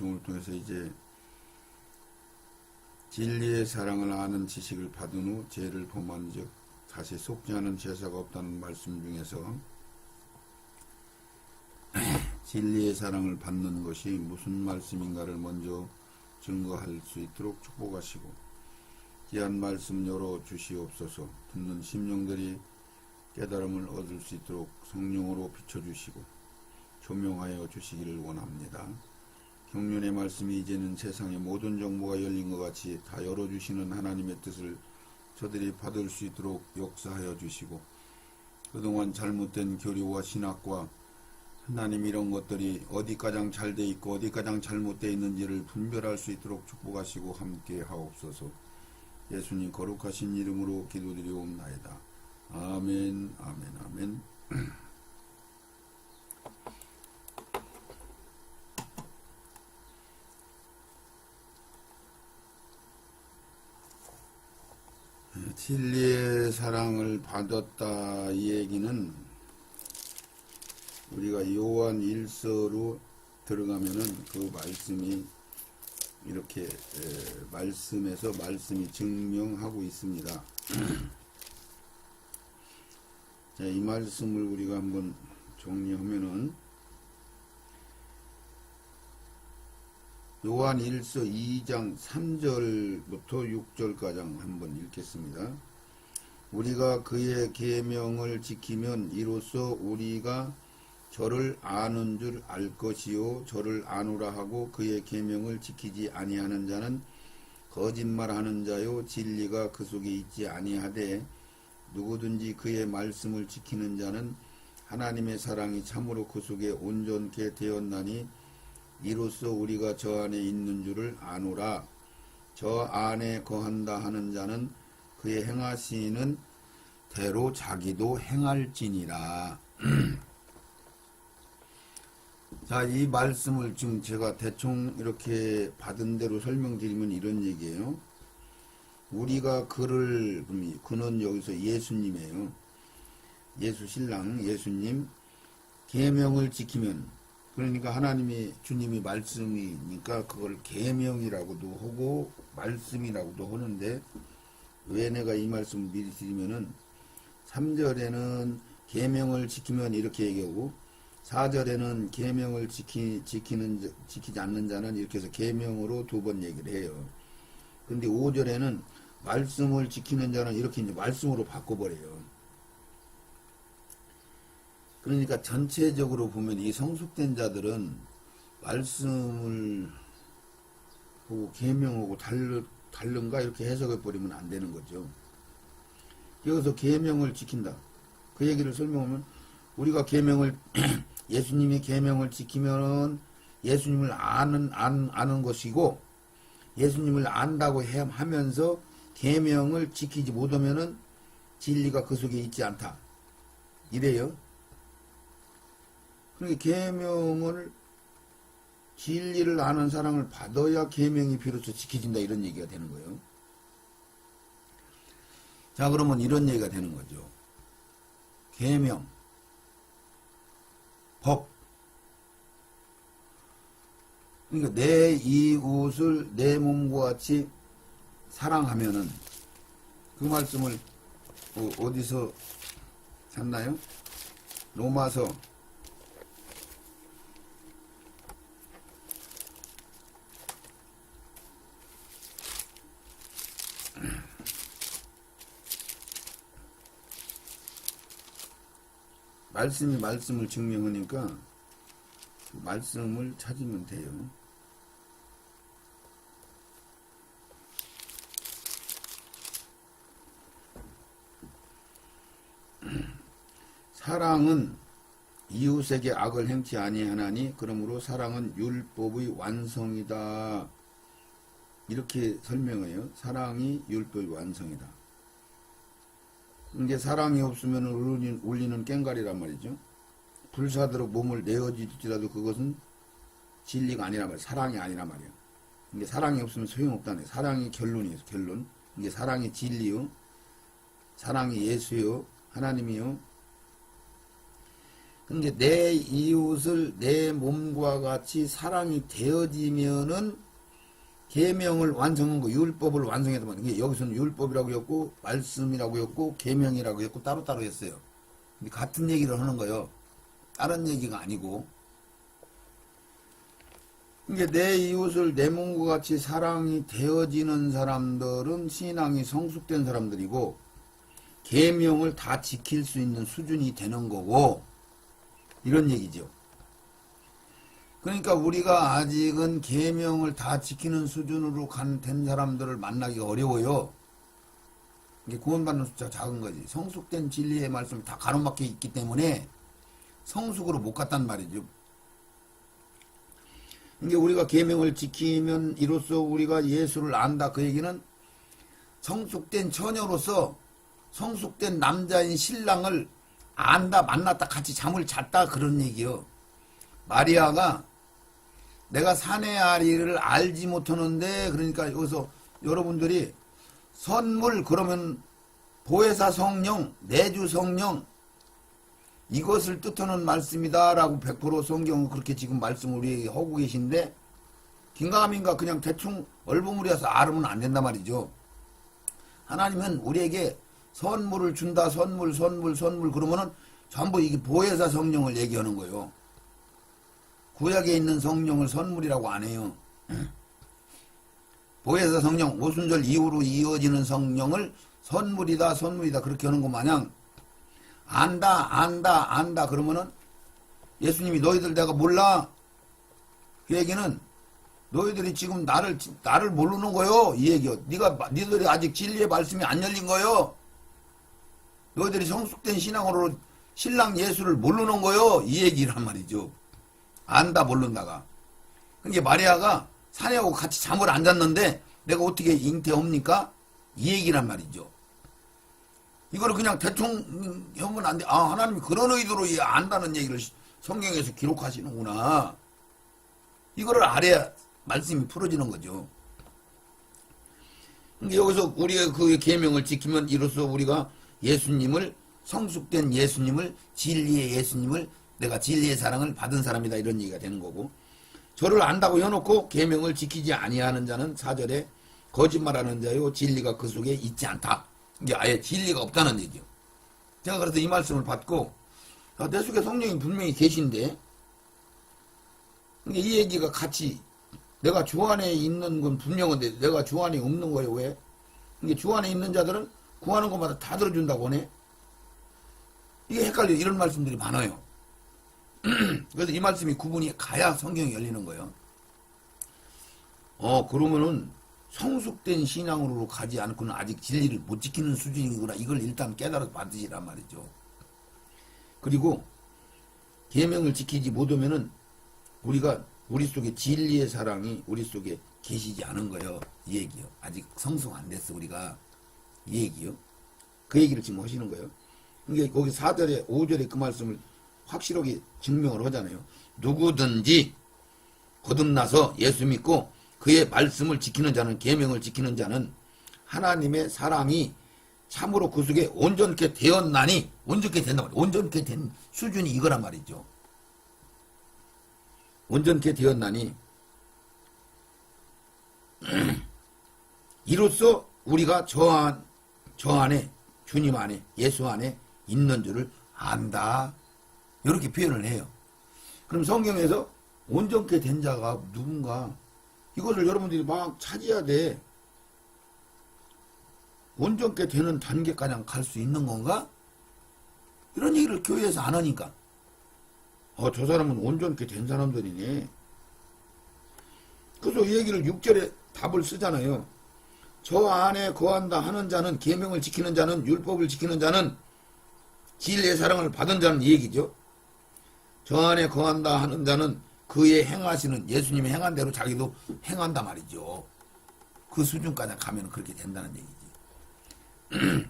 방송을 통해서 이제 진리의 사랑을 아는 지식을 받은 후 죄를 범한 즉 다시 속지 않은 제사가 없다는 말씀 중에서 진리의 사랑을 받는 것이 무슨 말씀인가를 먼저 증거할 수 있도록 축복하시고 귀한 말씀 열어 주시옵소서. 듣는 심령들이 깨달음을 얻을 수 있도록 성령으로 비춰주시고 조명하여 주시기를 원합니다. 경륜의 말씀이 이제는 세상의 모든 정보가 열린 것 같이 다 열어주시는 하나님의 뜻을 저들이 받을 수 있도록 역사하여 주시고 그동안 잘못된 교리와 신학과 하나님 이런 것들이 어디 가장 잘 돼 있고 어디 가장 잘못되어 있는지를 분별할 수 있도록 축복하시고 함께 하옵소서. 예수님 거룩하신 이름으로 기도드리옵나이다. 아멘 아멘 아멘. 진리의 사랑을 받았다 이 얘기는 우리가 요한 1서로 들어가면은 그 말씀이 이렇게 말씀에서 말씀이 증명하고 있습니다. 자, 이 말씀을 우리가 한번 정리하면은 요한 1서 2장 3절부터 6절까지 한번 읽겠습니다. 우리가 그의 계명을 지키면 이로써 우리가 저를 아는 줄 알 것이요 저를 아노라 하고 그의 계명을 지키지 아니하는 자는 거짓말하는 자요 진리가 그 속에 있지 아니하되 누구든지 그의 말씀을 지키는 자는 하나님의 사랑이 참으로 그 속에 온전케 되었나니 이로써 우리가 저 안에 있는 줄을 아노라. 저 안에 거한다 하는 자는 그의 행하시는 대로 자기도 행할지니라. 자, 이 말씀을 지금 제가 대충 이렇게 받은 대로 설명드리면 이런 얘기예요. 우리가 그는 여기서 예수님이에요. 예수 신랑 예수님 계명을 지키면, 그러니까 하나님이 주님이 말씀이니까 그걸 계명이라고도 하고 말씀이라고도 하는데, 왜 내가 이 말씀을 미리 드리면은 3절에는 계명을 지키면 이렇게 얘기하고 4절에는 계명을 지키지 않는 자는 이렇게 해서 계명으로 두 번 얘기를 해요. 근데 5절에는 말씀을 지키는 자는 이렇게 이제 말씀으로 바꿔버려요. 그러니까 전체적으로 보면 이 성숙된 자들은 말씀을 보고 계명하고 다른가 이렇게 해석해버리면 안 되는 거죠. 여기서 계명을 지킨다. 그 얘기를 설명하면 우리가 계명을 예수님이 계명을 지키면은 예수님을 아는 것이고 예수님을 안다고 하면서 계명을 지키지 못하면은 진리가 그 속에 있지 않다. 이래요. 그러니까 계명을 진리를 아는 사랑을 받아야 계명이 비로소 지켜진다 이런 얘기가 되는 거예요. 자, 그러면 이런 얘기가 되는 거죠. 계명, 법. 그러니까 내 이웃을 내 몸과 같이 사랑하면은 그 말씀을 어디서 찾나요? 로마서 '말씀이 말씀을 증명하니까 그 말씀을 찾으면 돼요. 사랑은 이웃에게 악을 행치 아니하나니 그러므로 사랑은 율법의 완성이다. 이렇게 설명해요. 사랑이 율법의 완성이다. 이게 사랑이 없으면 울리는 꽹과리란 말이죠. 불사도록 몸을 내어주지라도 그것은 진리가 아니란 말이에요. 사랑이 아니란 말이에요. 이게 사랑이 없으면 소용없다는 거예요. 사랑이 결론이에요. 결론. 이게 사랑이 진리요. 사랑이 예수요. 하나님이요. 근데 내 이웃을 내 몸과 같이 사랑이 되어지면은 계명을 완성한 거, 율법을 완성해서 말이야. 여기서는 율법이라고 했고 말씀이라고 했고 계명이라고 했고 따로따로 했어요. 근데 같은 얘기를 하는 거예요. 다른 얘기가 아니고. 이게 내 이웃을 내 몸과 같이 사랑이 되어지는 사람들은 신앙이 성숙된 사람들이고 계명을 다 지킬 수 있는 수준이 되는 거고 이런 얘기죠. 그러니까 우리가 아직은 계명을 다 지키는 수준으로 된 사람들을 만나기가 어려워요. 이게 구원받는 숫자가 작은 거지. 성숙된 진리의 말씀이 다 가로막혀 있기 때문에 성숙으로 못 갔단 말이죠. 이게 우리가 계명을 지키면 이로써 우리가 예수를 안다. 그 얘기는 성숙된 처녀로서 성숙된 남자인 신랑을 안다, 만났다, 같이 잠을 잤다 그런 얘기요. 마리아가 내가 사내 아리를 알지 못하는데 그러니까 여기서 여러분들이 선물 그러면 보혜사 성령, 내주 성령 이것을 뜻하는 말씀이다 라고 100% 성경은 그렇게 지금 말씀을 우리에게 하고 계신데 긴가민가 그냥 대충 얼버무려서 알으면 안 된단 말이죠. 하나님은 우리에게 선물을 준다. 선물 그러면은 전부 이게 보혜사 성령을 얘기하는 거예요. 구약에 있는 성령을 선물이라고 안 해요. 보혜사 성령, 오순절 이후로 이어지는 성령을 선물이다 그렇게 하는 것 마냥 안다 그러면은 예수님이 너희들 내가 몰라. 그 얘기는 너희들이 지금 나를 모르는 거요. 이 얘기요. 니들이 아직 진리의 말씀이 안 열린 거요. 너희들이 성숙된 신앙으로 신랑 예수를 모르는 거요. 이 얘기란 말이죠. 안다 모른다가. 그게 마리아가 사내하고 같이 잠을 안 잤는데 내가 어떻게 잉태합니까? 이 얘기란 말이죠. 이거를 그냥 대충 하면 안 돼. 아, 하나님이 그런 의도로 안다는 얘기를 성경에서 기록하시는구나. 이거를 알아야 말씀이 풀어지는 거죠. 근데 여기서 우리가 그 계명을 지키면 이로써 우리가 예수님을 성숙된 예수님을 진리의 예수님을 내가 진리의 사랑을 받은 사람이다 이런 얘기가 되는 거고 저를 안다고 해놓고 계명을 지키지 아니하는 자는 4절에 거짓말하는 자요 진리가 그 속에 있지 않다. 이게 아예 진리가 없다는 얘기죠. 제가 그래서 이 말씀을 받고 내 속에 성령이 분명히 계신데 이 얘기가 같이 내가 주 안에 있는 건 분명한데 내가 주 안에 없는 거예요. 왜? 이게 주 안에 있는 자들은 구하는 것마다 다 들어준다고 하네. 이게 헷갈려. 이런 말씀들이 많아요. 그래서 이 말씀이 구분이 가야 성경이 열리는 거예요. 그러면은 성숙된 신앙으로 가지 않고는 아직 진리를 못 지키는 수준이구나. 이걸 일단 깨달아서 받으시란 말이죠. 그리고 계명을 지키지 못하면은 우리가 우리 속에 진리의 사랑이 우리 속에 계시지 않은 거예요. 이 얘기요. 아직 성숙 안 됐어 우리가. 이 얘기요. 그 얘기를 지금 하시는 거예요. 이게 거기 4절에 5절에 그 말씀을 확실하게 증명을 하잖아요. 누구든지 거듭나서 예수 믿고 그의 말씀을 지키는 자는 계명을 지키는 자는 하나님의 사랑이 참으로 그 속에 온전케 되었나니 온전케 된단 말이에요. 온전케 된 수준이 이거란 말이죠. 온전케 되었나니 이로써 우리가 저 안에 주님 안에 예수 안에 있는 줄을 안다. 이렇게 표현을 해요. 그럼 성경에서 온전케 된 자가 누군가 이것을 여러분들이 막 찾아야 돼. 온전케 되는 단계까지 갈 수 있는 건가? 이런 얘기를 교회에서 안 하니까 저 사람은 온전케 된 사람들이네. 그래서 이 얘기를 6절에 답을 쓰잖아요. 저 안에 거한다 하는 자는 계명을 지키는 자는 율법을 지키는 자는 진리의 사랑을 받은 자는 이 얘기죠. 저 안에 거한다 하는 자는 그의 행하시는 예수님이 행한 대로 자기도 행한다 말이죠. 그 수준까지 가면 그렇게 된다는 얘기지.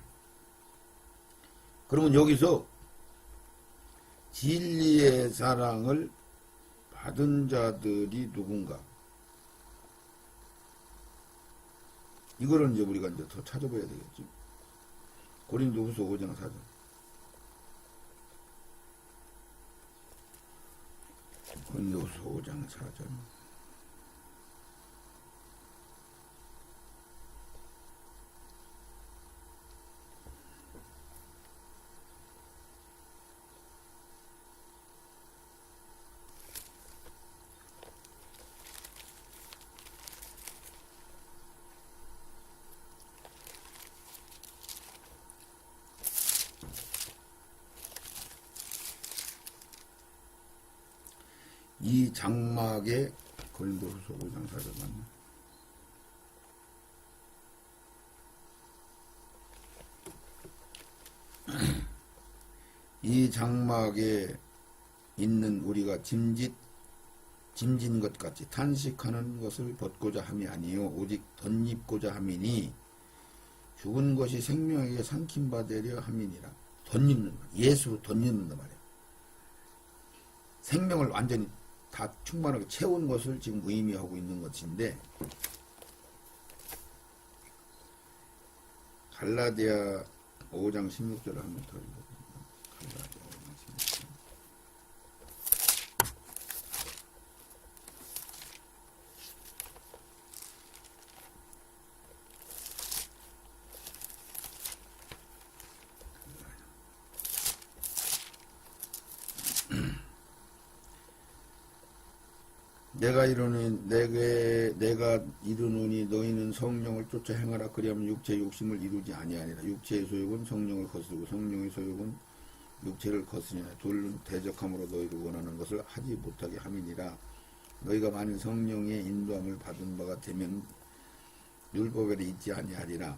그러면 여기서 진리의 사랑을 받은 자들이 누군가? 이거를 이제 우리가 이제 더 찾아봐야 되겠죠. 고린도후서 5장 4절. 고린도후서 5장 4절. 이 장막에 고린도후서 5장 4절 맞나? 이 장막에 있는 우리가 짐진 것 같이 탄식하는 것을 벗고자 함이 아니요 오직 덧입고자 함이니 죽은 것이 생명에게 삼킴받으려 함이니라. 덧입는 예수로 덧입는단 말이야. 생명을 완전히 다 충만하게 채운 것을 지금 의미하고 있는 것인데, 갈라디아 5장 16절을 한번 더 읽어봅니다. 갈라디아 5장 16절. 내가 이르노니 너희는 성령을 쫓아 행하라. 그리하면 육체의 욕심을 이루지 아니하니라. 육체의 소욕은 성령을 거스르고 성령의 소욕은 육체를 거스리나 둘은 대적함으로 너희를 원하는 것을 하지 못하게 함이니라. 너희가 만일 성령의 인도함을 받은 바가 되면 율법에 있지 아니하리라.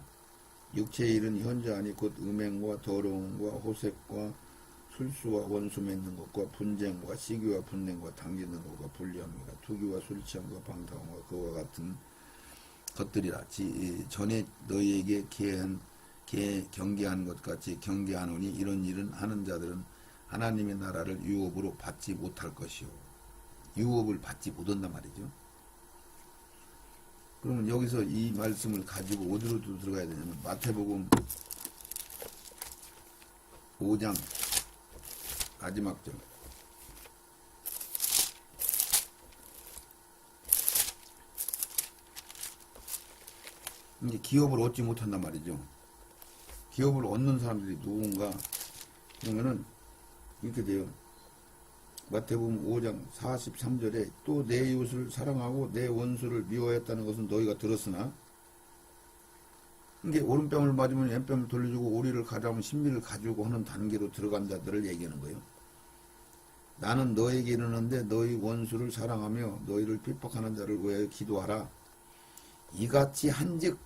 육체의 일은 현저하니 곧 음행과 더러움과 호색과 술수와 원수 맺는 것과 분쟁과 시기와 분냉과 당기는 것과 불리함과 투기와 술취함과 방탕함과 그와 같은 것들이라. 전에 너희에게 경계한 것 같이 경계하노니 이런 일은 하는 자들은 하나님의 나라를 유업으로 받지 못할 것이요. 유업을 받지 못한단 말이죠. 그러면 여기서 이 말씀을 가지고 어디로 들어가야 되냐면 마태복음 5장 마지막 절. 이제 기업을 얻지 못한단 말이죠. 기업을 얻는 사람들이 누군가 그러면은 이렇게 돼요. 마태복음 5장 43절에 또 내 이웃을 사랑하고 내 원수를 미워했다는 것은 너희가 들었으나, 이게 오른뺨을 맞으면 왼뺨을 돌려주고 오리를 가져오면 신비를 가지고 하는 단계로 들어간 자들을 얘기하는 거예요. 나는 너에게 이르는데 너희 원수를 사랑하며 너희를 핍박하는 자를 위하여 기도하라. 이같이 한즉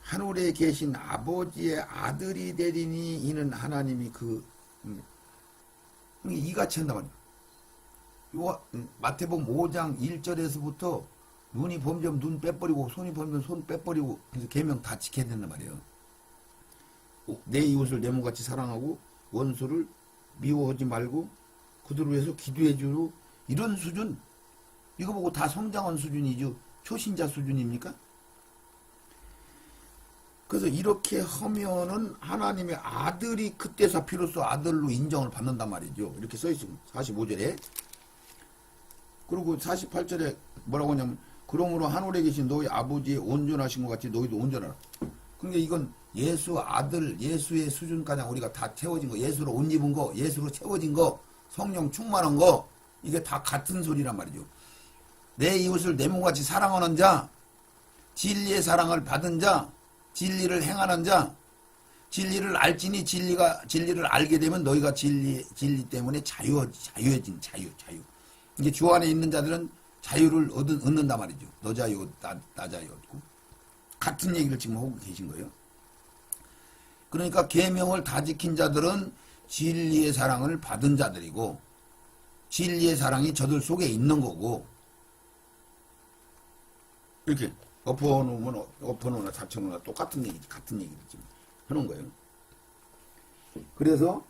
하늘에 계신 아버지의 아들이 되리니 이는 하나님이 이같이 한단 말이야. 마태복음 5장 1절에서부터 눈이 범죄하면 눈 빼버리고 손이 범죄하면 손 빼버리고, 그래서 계명 다 지켜야 된단 말이에요. 내 이웃을 내 몸같이 사랑하고 원수를 미워하지 말고 그들을 위해서 기도해주고, 이런 수준, 이거 보고 다 성장한 수준이죠. 초신자 수준입니까? 그래서 이렇게 하면은 하나님의 아들이 그때서 비로소 아들로 인정을 받는단 말이죠. 이렇게 써있습니다. 45절에. 그리고 48절에 뭐라고 하냐면 그러므로 하늘에 계신 너희 아버지의 온전하신 것 같이 너희도 온전하라. 그러니까 이건 예수 아들, 예수의 수준까지 우리가 다 채워진 거, 예수로 옷 입은 거, 예수로 채워진 거, 성령 충만한 거, 이게 다 같은 소리란 말이죠. 내 이웃을 내 몸같이 사랑하는 자, 진리의 사랑을 받은 자, 진리를 행하는 자, 진리를 알지니 진리를 알게 되면 너희가 진리 때문에 자유해진 자유. 이게 주 안에 있는 자들은 자유를 얻는단 말이죠. 너 자유, 나 자유 얻고. 같은 얘기를 지금 하고 계신 거예요. 그러니까 계명을 다 지킨 자들은 진리의 사랑을 받은 자들이고, 진리의 사랑이 저들 속에 있는 거고, 이렇게 엎어놓으나 잡혀놓으나 똑같은 얘기지, 같은 얘기를 지금 하는 거예요. 그래서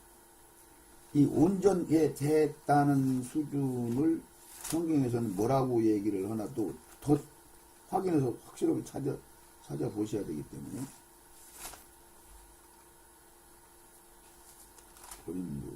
이 온전히 됐다는 수준을 성경에서는 뭐라고 얘기를 하나 또 더 확인해서 확실하게 찾아보셔야 되기 때문에. 고린도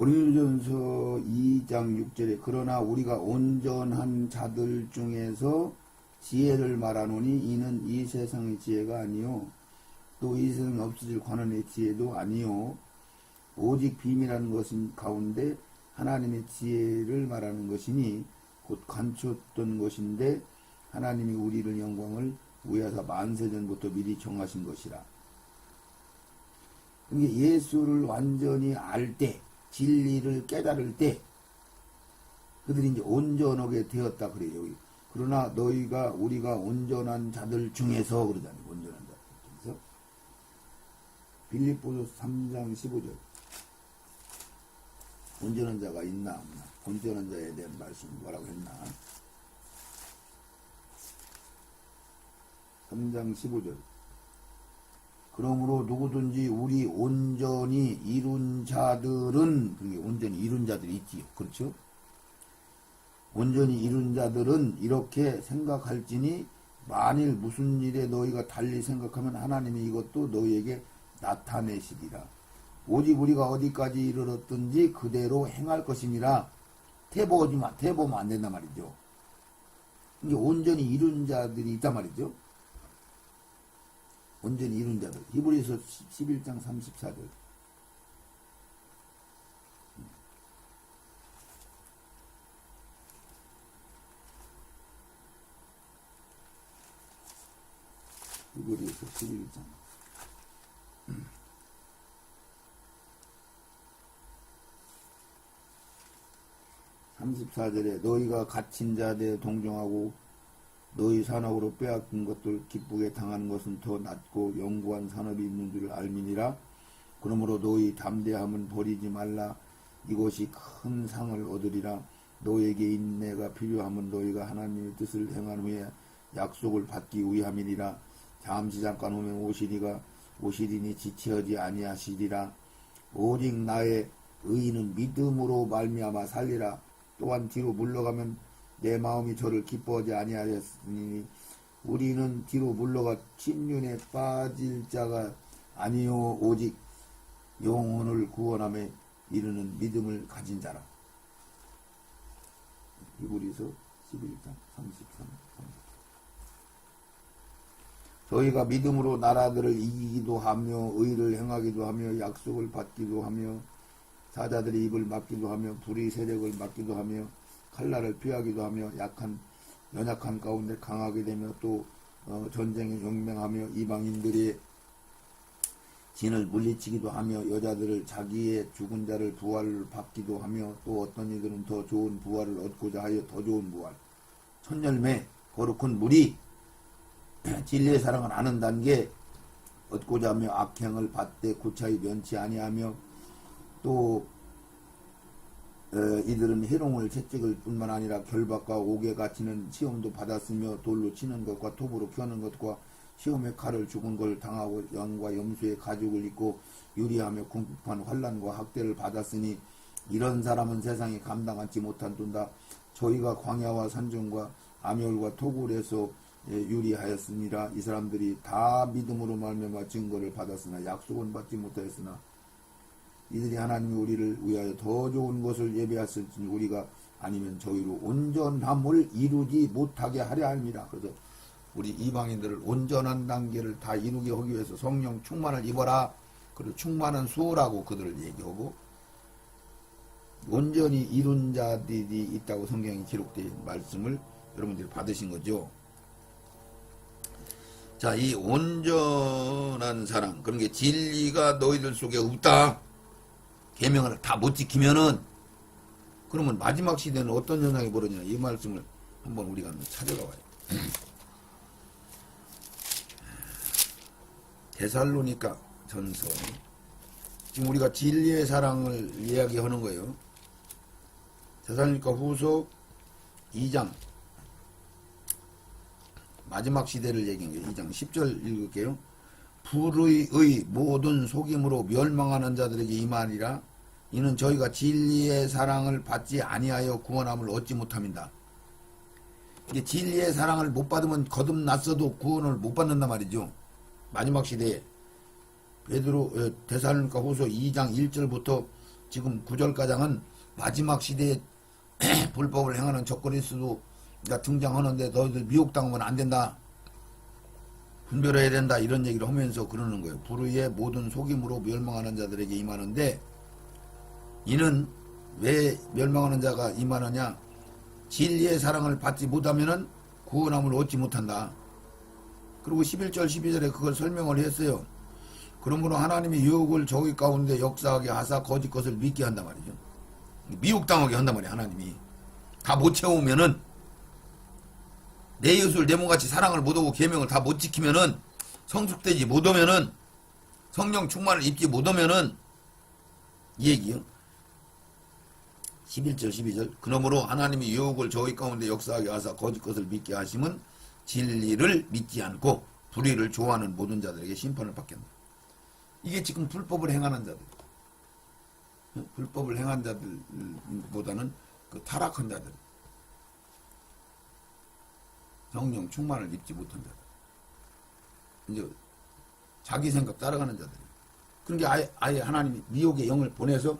고린도전서 2장 6절에 그러나 우리가 온전한 자들 중에서 지혜를 말하노니 이는 이 세상의 지혜가 아니요 또 이 세상에 없어질 관원의 지혜도 아니요 오직 비밀한 것인 가운데 하나님의 지혜를 말하는 것이니 곧 감췄던 것인데 하나님이 우리를 영광을 위하사 만세전부터 미리 정하신 것이라. 그러니까 예수를 완전히 알 때, 진리를 깨달을 때 그들이 이제 온전하게 되었다 그래요. 그러나 우리가 온전한 자들 중에서 그러잖아요. 온전한 자들 중에서. 빌립보서 3장 15절. 온전한 자가 있나 없나? 온전한 자에 대한 말씀이 뭐라고 했나? 3장 15절. 그러므로 누구든지 우리 온전히 이룬 자들은, 그게 온전히 이룬 자들이 있지요. 그렇죠? 온전히 이룬 자들은 이렇게 생각할지니 만일 무슨 일에 너희가 달리 생각하면 하나님이 이것도 너희에게 나타내시리라. 오직 우리가 어디까지 이르렀든지 그대로 행할 것이니라. 태보면 안 된단 말이죠. 이게 온전히 이룬 자들이 있단 말이죠. 온전히 이룬 자들. 히브리서 11장 34절. 히브리서 11장. 34절에 너희가 갇힌 자들에 동정하고 너희 산업으로 빼앗긴 것들 기쁘게 당하는 것은 더 낫고 영구한 산업이 있는 줄 알미니라. 그러므로 너희 담대함은 버리지 말라. 이것이 큰 상을 얻으리라. 너희에게 인내가 필요하면 너희가 하나님의 뜻을 행한 후에 약속을 받기 위함이니라. 잠깐 오면 오시리니 지체하지 아니하시리라. 오직 나의 의인은 믿음으로 말미암아 살리라. 또한 뒤로 물러가면 내 마음이 저를 기뻐하지 아니하였으니 우리는 뒤로 물러가 침륜에 빠질 자가 아니요 오직 영혼을 구원함에 이르는 믿음을 가진 자라. 히브리서 11장 33. 저희가 믿음으로 나라들을 이기기도 하며 의를 행하기도 하며 약속을 받기도 하며 사자들의 입을 막기도 하며 불의 세력을 막기도 하며 칼날을 피하기도 하며 연약한 가운데 강하게 되며 또 전쟁에 용맹하며 이방인들의 진을 물리치기도 하며 여자들을 자기의 죽은 자를 부활을 받기도 하며 또 어떤 이들은 더 좋은 부활을 얻고자 하여 더 좋은 부활 천열매 거룩한 무리 진리의 사랑을 아는 단계 얻고자 하며 악행을 받되 고차히 면치 아니하며 또 이들은 해롱을 채찍을 뿐만 아니라 결박과 옥에 갇히는 시험도 받았으며 돌로 치는 것과 톱으로 켜는 것과 시험의 칼을 죽은 걸 당하고 양과 염소의 가죽을 입고 유리하며 궁핍한 환난과 학대를 받았으니 이런 사람은 세상에 감당하지 못한둔다. 저희가 광야와 산중과 암열과 토굴에서 유리하였으니라. 이 사람들이 다 믿음으로 말미암아 증거를 받았으나 약속은 받지 못하였으나 이들이 하나님이 우리를 위하여 더 좋은 것을 예배하셨으니 우리가 아니면 저희로 온전함을 이루지 못하게 하려 합니다. 그래서 우리 이방인들을 온전한 단계를 다 이루게 하기 위해서 성령 충만을 입어라. 그리고 충만한 수호라고 그들을 얘기하고 온전히 이룬 자들이 있다고 성경에 기록된 말씀을 여러분들이 받으신 거죠. 자, 이 온전한 사랑, 그런 게 진리가 너희들 속에 없다. 계명을 다 못 지키면은 그러면 마지막 시대는 어떤 현상이 벌어지냐 이 말씀을 한번 우리가 한번 찾아가 봐요. 데살로니가 전서 지금 우리가 진리의 사랑을 이야기하는 거예요. 데살로니가 후서 2장 마지막 시대를 얘기한 거예요. 2장 10절 읽을게요. 불의 모든 속임으로 멸망하는 자들에게 임하리라. 이는 저희가 진리의 사랑을 받지 아니하여 구원함을 얻지 못함이다. 이게 진리의 사랑을 못 받으면 거듭났어도 구원을 못 받는단 말이죠. 마지막 시대에 데살로니가 후서 2장 1절부터 지금 구절가장은 마지막 시대에 불법을 행하는 적그리스도가 등장하는데 너희들 미혹당하면 안 된다. 분별해야 된다. 이런 얘기를 하면서 그러는 거예요. 불의의 모든 속임으로 멸망하는 자들에게 임하는데 이는 왜 멸망하는 자가 임하느냐? 진리의 사랑을 받지 못하면은 구원함을 얻지 못한다. 그리고 11절 12절에 그걸 설명을 했어요. 그러므로 하나님이 유혹을 저희 가운데 역사하게 하사 거짓 것을 믿게 한단 말이죠. 미혹당하게 한단 말이에요. 하나님이 다 못 채우면은 내 이웃을 내 몸같이 사랑을 못하고 계명을 다 못 지키면은 성숙되지 못하면은 성령 충만을 입지 못하면은 이 얘기요. 11절 12절 그러므로 하나님이 유혹을 저희 가운데 역사하게 하사 거짓 것을 믿게 하심은 진리를 믿지 않고 불의를 좋아하는 모든 자들에게 심판을 받게 한다. 이게 지금 불법을 행하는 자들, 불법을 행한 자들보다는 그 타락한 자들, 성령 충만을 입지 못한 자들, 이제 자기 생각 따라가는 자들. 그러니까 아예 하나님이 미혹의 영을 보내서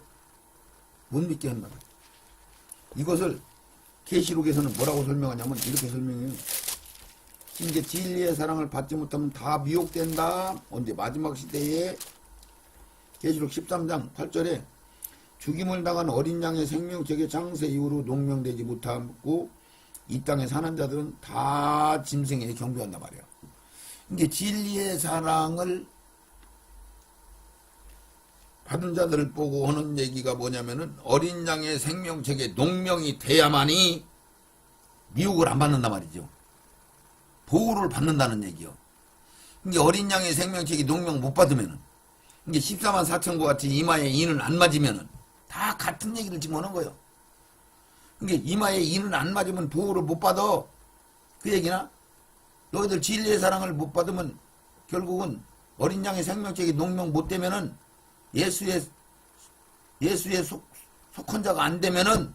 못 믿게 한다. 이것을 계시록에서는 뭐라고 설명하냐면 이렇게 설명해요. 이제 진리의 사랑을 받지 못하면 다 미혹된다. 언제 마지막 시대에 계시록 13장 8절에 죽임을 당한 어린 양의 생명책의 장세 이후로 농명되지 못하고 이 땅에 사는 자들은 다 짐승에게 경배한단 말이야. 이게 진리의 사랑을 받은 자들을 보고 하는 얘기가 뭐냐면은 어린 양의 생명책에 농명이 돼야만이 미혹을 안 받는단 말이죠. 보호를 받는다는 얘기요. 이게 어린 양의 생명책이 농명 못 받으면은 이게 14만 4천과 같이 이마에 인을 안 맞으면은 다 같은 얘기를 지금 하는 거예요. 이게 이마에 인을 안 맞으면 보호를 못 받아. 그 얘기나 너희들 진리의 사랑을 못 받으면 결국은 어린 양의 생명책이 농명 못 되면은 예수의 속한 자가 안 되면은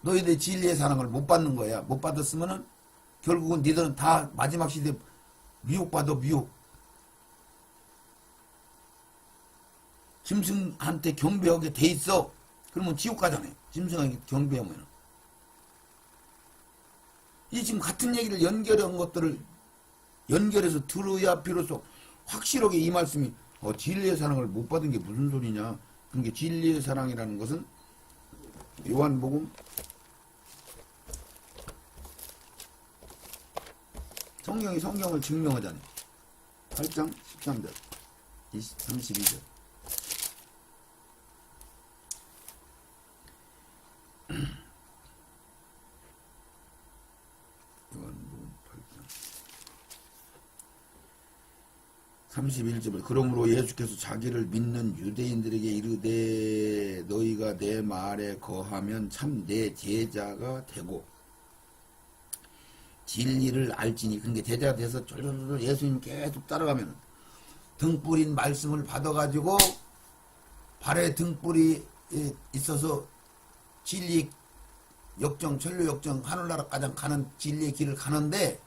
너희들 진리의 사랑을 못 받는 거야. 못 받았으면은 결국은 니들은 다 마지막 시대 미혹받아. 미혹. 짐승한테 경배하게 돼 있어. 그러면 지옥 가잖아요. 짐승한테 경배하면. 이 지금 같은 얘기를 연결한 것들을 연결해서 들어야 비로소 확실하게 이 말씀이 진리의 사랑을 못 받은 게 무슨 소리냐. 그러니까 진리의 사랑이라는 것은 요한복음 성경이 성경을 증명하잖아요. 8장 13절 32절 요한복음 8장 31절 그러므로 예수께서 자기를 믿는 유대인들에게 이르되 너희가 내 말에 거하면 참 내 제자가 되고 진리를 알지니. 그러니까 제자가 돼서 쫄쫄쫄 예수님 계속 따라가면 등불인 말씀을 받아가지고 발에 등불이 있어서 진리 역정 천류 역정 하늘나라 가장 가는 진리의 길을 가는데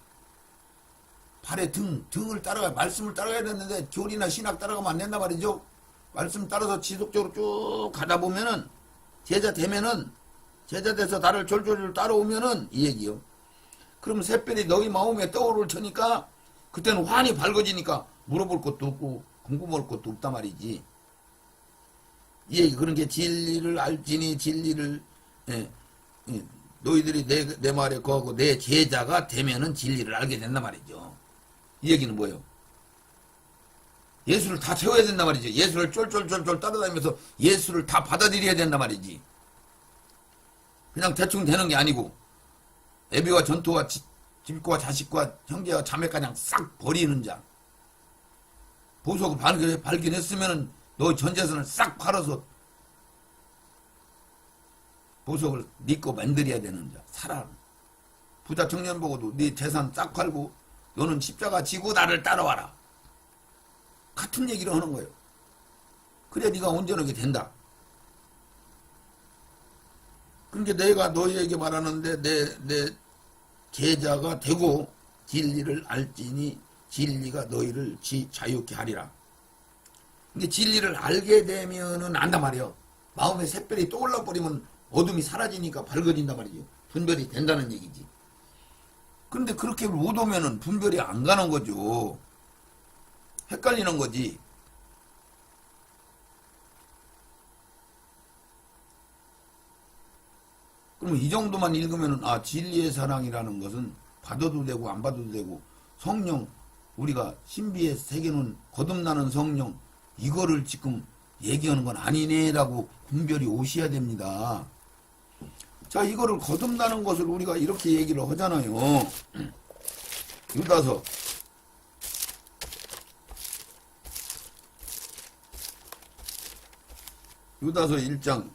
발에 등을 따라가 말씀을 따라가야 되는데 교리나 신학 따라가면 안 된단 말이죠. 말씀 따라서 지속적으로 쭉 가다 보면은 제자 되면은 제자 돼서 나를 졸졸졸 따라오면은 이 얘기요. 그럼 샛별이 너희 마음에 떠오를 테니까 그때는 환히 밝아지니까 물어볼 것도 없고 궁금할 것도 없단 말이지. 이 얘기 그런 게 진리를 알지니 진리를 너희들이 내 말에 거하고 내 제자가 되면은 진리를 알게 된단 말이죠. 이 얘기는 뭐예요? 예수를 다 채워야 된단 말이지. 예수를 쫄쫄쫄쫄 따라다니면서 예수를 다 받아들여야 된단 말이지. 그냥 대충 되는 게 아니고 애비와 전토와 집과 자식과 형제와 자매까지 그냥 싹 버리는 자. 보석을 발견했으면은 너 전재산을 싹 팔아서 보석을 네 거 만들어야 되는 자. 살아. 부자 청년 보고도 네 재산 싹 팔고 너는 십자가 지고 나를 따라와라. 같은 얘기를 하는 거예요. 그래 네가 온전하게 된다. 그러니까 내가 너희에게 말하는데 내 제자가 되고 진리를 알지니 진리가 너희를 자유케 하리라. 근데 진리를 알게 되면은 안단 말이에요. 마음에 샛별이 떠올라 버리면 어둠이 사라지니까 밝아진단 말이죠. 분별이 된다는 얘기지. 근데 그렇게 못 오면은 분별이 안 가는 거죠. 헷갈리는 거지. 그러면 이 정도만 읽으면은 아, 진리의 사랑이라는 것은 받아도 되고 안 받아도 되고, 성령, 우리가 신비의 세계는 거듭나는 성령, 이거를 지금 얘기하는 건 아니네라고 분별이 오셔야 됩니다. 자, 이거를 거듭나는 것을 우리가 이렇게 얘기를 하잖아요. 유다서 유다서 1장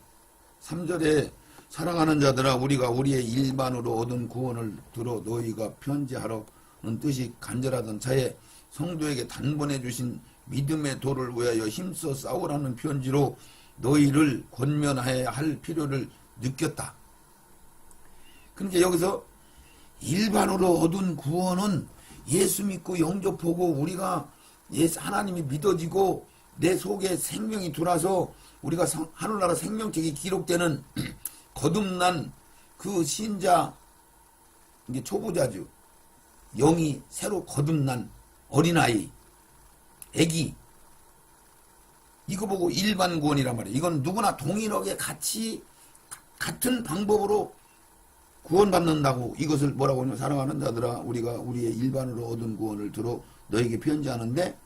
3절에 사랑하는 자들아, 우리가 우리의 일반으로 얻은 구원을 들어 너희가 편지하라는 뜻이 간절하던 차에 성도에게 단번에 주신 믿음의 도를 위하여 힘써 싸우라는 편지로 너희를 권면해야 할 필요를 느꼈다. 그러니까 여기서 일반으로 얻은 구원은 예수 믿고 영접하고 우리가 하나님이 믿어지고 내 속에 생명이 들어와서 우리가 하늘나라 생명책이 기록되는 거듭난 그 신자, 이게 초보자죠. 영이 새로 거듭난 어린아이, 애기, 이거 보고 일반 구원이란 말이에요. 이건 누구나 동일하게 같은 방법으로 구원받는다고. 이것을 뭐라고 하냐면 사랑하는 자들아, 우리가 우리의 일반으로 얻은 구원을 들어 너에게 편지하는데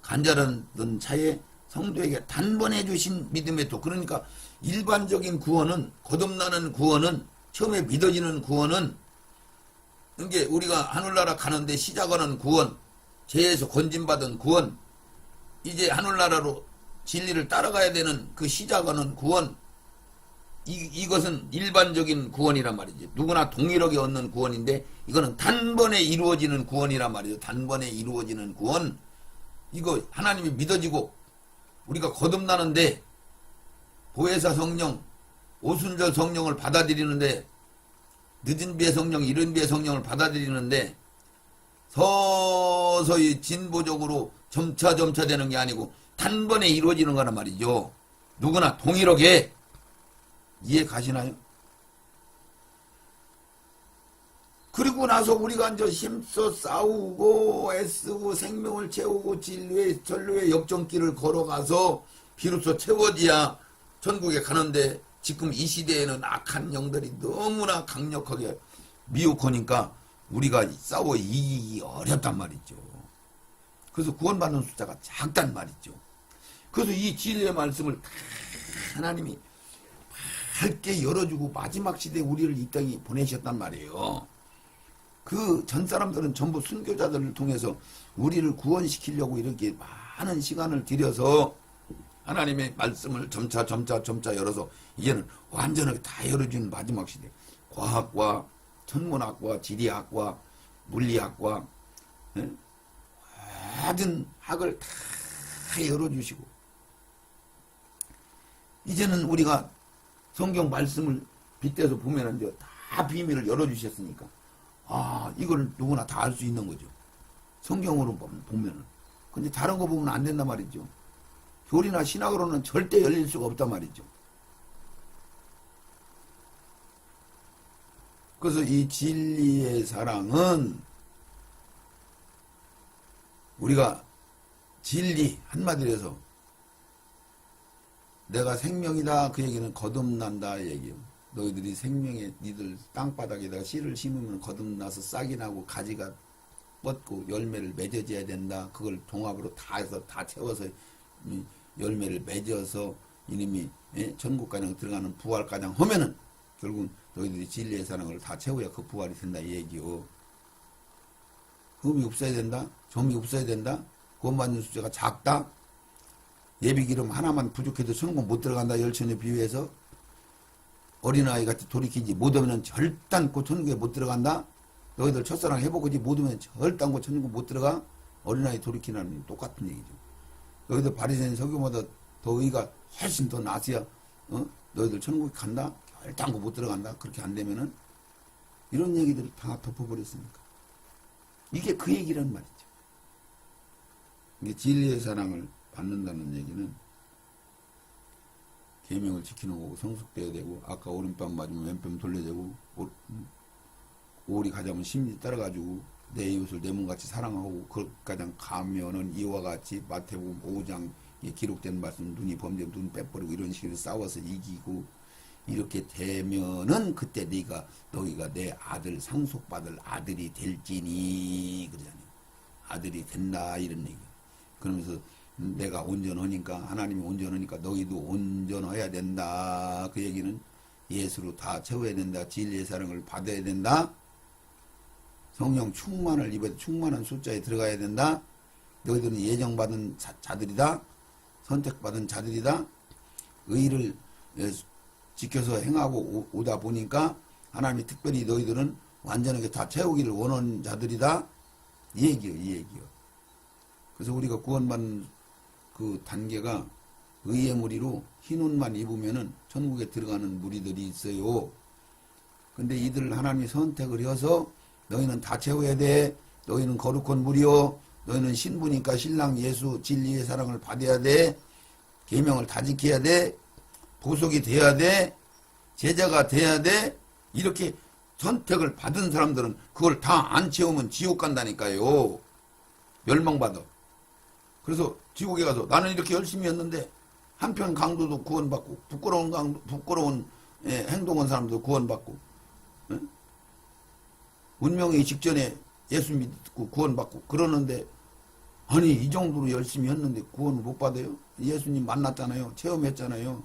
간절한 차에 성도에게 단번에 주신 믿음의 도. 그러니까 일반적인 구원은, 거듭나는 구원은, 처음에 믿어지는 구원은, 이게 우리가 하늘나라 가는데 시작하는 구원, 죄에서 건진받은 구원, 이제 하늘나라로 진리를 따라가야 되는 그 시작하는 구원, 이것은 일반적인 구원이란 말이지. 누구나 동일하게 얻는 구원인데 이거는 단번에 이루어지는 구원이란 말이죠. 단번에 이루어지는 구원. 이거 하나님이 믿어지고 우리가 거듭나는데 보혜사 성령, 오순절 성령을 받아들이는데, 늦은 비의 성령, 이른 비의 성령을 받아들이는데 서서히 진보적으로 점차 되는 게 아니고 단번에 이루어지는 거란 말이죠. 누구나 동일하게. 이해 가시나요? 그리고 나서 우리가 이제 힘써 싸우고 애쓰고 생명을 채우고 진리의 전류의 역전길을 걸어가서 비로소 채워지야 천국에 가는데, 지금 이 시대에는 악한 영들이 너무나 강력하게 미혹하니까 우리가 싸워 이기기 어렵단 말이죠. 그래서 구원받는 숫자가 작단 말이죠. 그래서 이 진리의 말씀을 다 하나님이 밝게 열어주고 마지막 시대에 우리를 이 땅에 보내셨단 말이에요. 그 전 사람들은 전부 순교자들을 통해서 우리를 구원시키려고 이렇게 많은 시간을 들여서 하나님의 말씀을 점차 열어서 이제는 완전하게 다 열어주는 마지막 시대. 과학과 천문학과 지리학과 물리학과 모든 학을 다 열어주시고, 이제는 우리가 성경 말씀을 빗대서 보면은 이제 다 비밀을 열어주셨으니까 아, 이걸 누구나 다 알 수 있는 거죠. 성경으로 보면은. 근데 다른 거 보면 안 된단 말이죠. 교리나 신학으로는 절대 열릴 수가 없단 말이죠. 그래서 이 진리의 사랑은 우리가 진리, 한마디로 해서 내가 생명이다, 그 얘기는 거듭난다 얘기예요. 너희들이 생명에, 니들 땅바닥에다가 씨를 심으면 거듭나서 싹이 나고 가지가 뻗고 열매를 맺어줘야 된다. 그걸 종합으로 다 해서 다 채워서 열매를 맺어서 이놈이 천국가정 들어가는 부활가정 하면은 결국 너희들이 진리의 사랑을 다 채워야 그 부활이 된다 이 얘기요. 흠이 없어야 된다, 점이 없어야 된다, 구원받는 숫자가 작다, 예비기름 하나만 부족해도 천국 못 들어간다, 열천에 비유해서 어린아이 같이 돌이키지 못하면 절단코 천국에 못 들어간다. 너희들 첫사랑 해보고지 못하면 절단코 천국 못 들어가. 어린아이 돌이키는 똑같은 얘기죠. 너희들 바리새인 서기보다 더 의가 훨씬 더 나서야 너희들 천국에 간다, 절단코 못 들어간다. 그렇게 안 되면은 이런 얘기들을 다 덮어버렸으니까 이게 그 얘기란 말이죠. 이게 진리의 사랑을 받는다는 얘기는 계명을 지키는 거고 성숙돼야 되고, 아까 오른뺨 맞으면 왼뺨 돌려대고, 오리 가자면 심리 따라가지고 내 이웃을 내 몸같이 사랑하고, 그 가장 가면은 이와 같이 마태복음 5장에 기록된 말씀, 눈이 범죄 눈 빼버리고 이런 식으로 싸워서 이기고 이렇게 되면은 그때 너희가 내 아들 상속받을 아들이 될지니 그러잖아요. 아들이 된다 이런 얘기. 그러면서 내가 온전하니까, 하나님이 온전하니까 너희도 온전해야 된다. 그 얘기는 예수로 다 채워야 된다. 진리의 사랑을 받아야 된다. 성령 충만을 입어야 충만한 숫자에 들어가야 된다. 너희들은 예정받은 자들이다. 선택받은 자들이다. 의를 지켜서 행하고 오다 보니까 하나님이 특별히 너희들은 완전하게 다 채우기를 원하는 자들이다. 이 얘기요. 그래서 우리가 구원받는 그 단계가 의의 무리로 흰 옷만 입으면은 천국에 들어가는 무리들이 있어요. 근데 이들 하나님이 선택을 해서 너희는 다 채워야 돼. 너희는 거룩한 무리요. 너희는 신부니까 신랑 예수 진리의 사랑을 받아야 돼. 계명을 다 지켜야 돼. 보속이 돼야 돼. 제자가 돼야 돼. 이렇게 선택을 받은 사람들은 그걸 다 안 채우면 지옥 간다니까요. 멸망받아. 그래서 지옥에 가서 나는 이렇게 열심히 했는데 한편 강도도 구원받고 부끄러운 행동한 사람도 구원받고, 예? 운명이 직전에 예수 믿고 구원받고 그러는데, 아니 이 정도로 열심히 했는데 구원을 못 받아요? 예수님 만났잖아요. 체험했잖아요.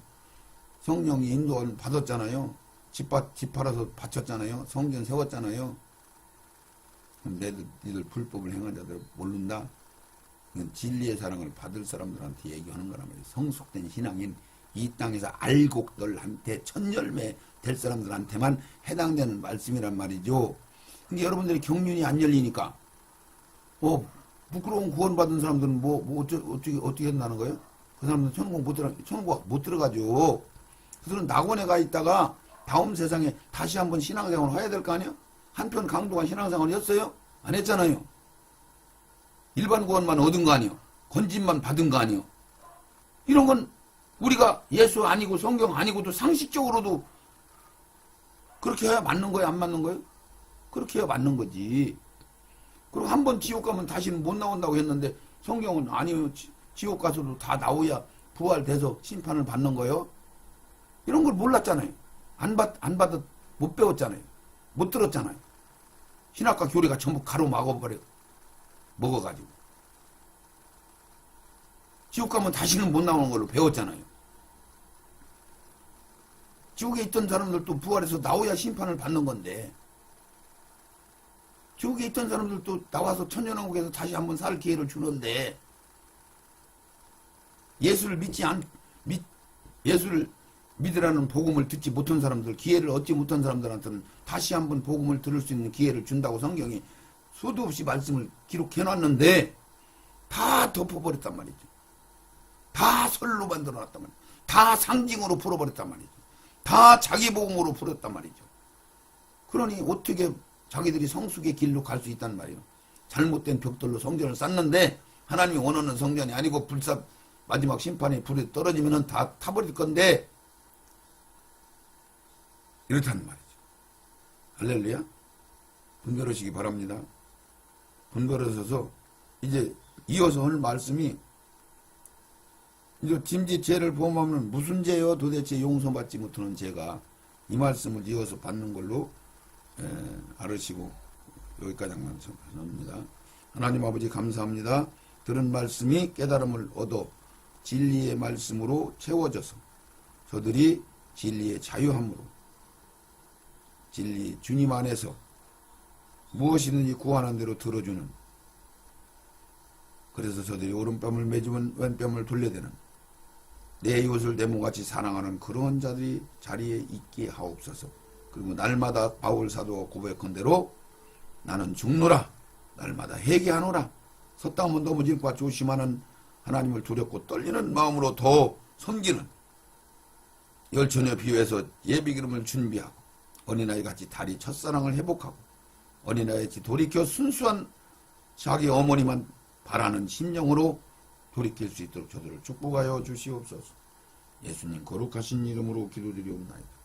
성령이 인도를 받았잖아요. 집 팔아서 바쳤잖아요. 성전 세웠잖아요. 니들 불법을 행한 자들 모른다. 이건 진리의 사랑을 받을 사람들한테 얘기하는 거란 말이에요. 성숙된 신앙인 이 땅에서 알곡들한테 첫열매 될 사람들한테만 해당되는 말씀이란 말이죠. 근데 여러분들이 경륜이 안 열리니까 부끄러운 구원받은 사람들은 어떻게 한다는 거예요? 그 사람들은 천국 못 들어가죠. 그들은 낙원에 가 있다가 다음 세상에 다시 한번 신앙생활을 해야 될 거 아니에요? 한편 강도가 신앙생활을 했어요? 안 했잖아요. 일반 구원만 얻은 거 아니에요. 건진만 받은 거 아니에요. 이런 건 우리가 예수 아니고 성경 아니고도 상식적으로도 그렇게 해야 맞는 거예요? 안 맞는 거예요? 그렇게 해야 맞는 거지. 그리고 한 번 지옥 가면 다시는 못 나온다고 했는데 성경은 아니요. 지옥 가서도 다 나오야 부활돼서 심판을 받는 거예요. 이런 걸 몰랐잖아요. 못 배웠잖아요. 못 들었잖아요. 신학과 교리가 전부 가로막아버려. 먹어가지고. 지옥 가면 다시는 못 나오는 걸로 배웠잖아요. 지옥에 있던 사람들도 부활해서 나오야 심판을 받는 건데, 지옥에 있던 사람들도 나와서 천년왕국에서 다시 한번 살 기회를 주는데, 예수를 믿으라는 복음을 듣지 못한 사람들, 기회를 얻지 못한 사람들한테는 다시 한번 복음을 들을 수 있는 기회를 준다고 성경이 수도 없이 말씀을 기록해놨는데 다 덮어버렸단 말이죠. 다 설로 만들어놨단 말이죠. 다 상징으로 풀어버렸단 말이죠. 다 자기 복음으로 풀었단 말이죠. 그러니 어떻게 자기들이 성숙의 길로 갈 수 있단 말이에요. 잘못된 벽돌로 성전을 쌓는데 하나님이 원하는 성전이 아니고 마지막 심판에 불이 떨어지면 다 타버릴 건데, 이렇다는 말이죠. 할렐루야. 분별하시기 바랍니다. 분별하셔서 이제 이어서 오늘 말씀이, 이제 짐짓 죄를 범하면 무슨 죄요? 도대체 용서받지 못하는 죄가, 이 말씀을 이어서 받는 걸로 알으시고 여기까지만 합니다. 하나님 아버지 감사합니다. 들은 말씀이 깨달음을 얻어 진리의 말씀으로 채워져서 저들이 진리의 자유함으로 진리 주님 안에서 무엇이든지 구하는 대로 들어주는, 그래서 저들이 오른뺨을 매주면 왼뺨을 돌려대는, 내 이웃을 내 몸같이 사랑하는 그런 자들이 자리에 있게 하옵소서. 그리고 날마다 바울 사도가 고백한 대로 나는 죽노라, 날마다 회개하노라, 섰다면 넘어질까 조심하는 하나님을 두렵고 떨리는 마음으로 더 섬기는, 열처녀 비유해서 예비기름을 준비하고 어린아이 같이 다리 첫사랑을 회복하고 어린아이 같이 돌이켜 순수한 자기 어머니만 바라는 심령으로 돌이킬 수 있도록 저들을 축복하여 주시옵소서. 예수님 거룩하신 이름으로 기도드리옵나이다.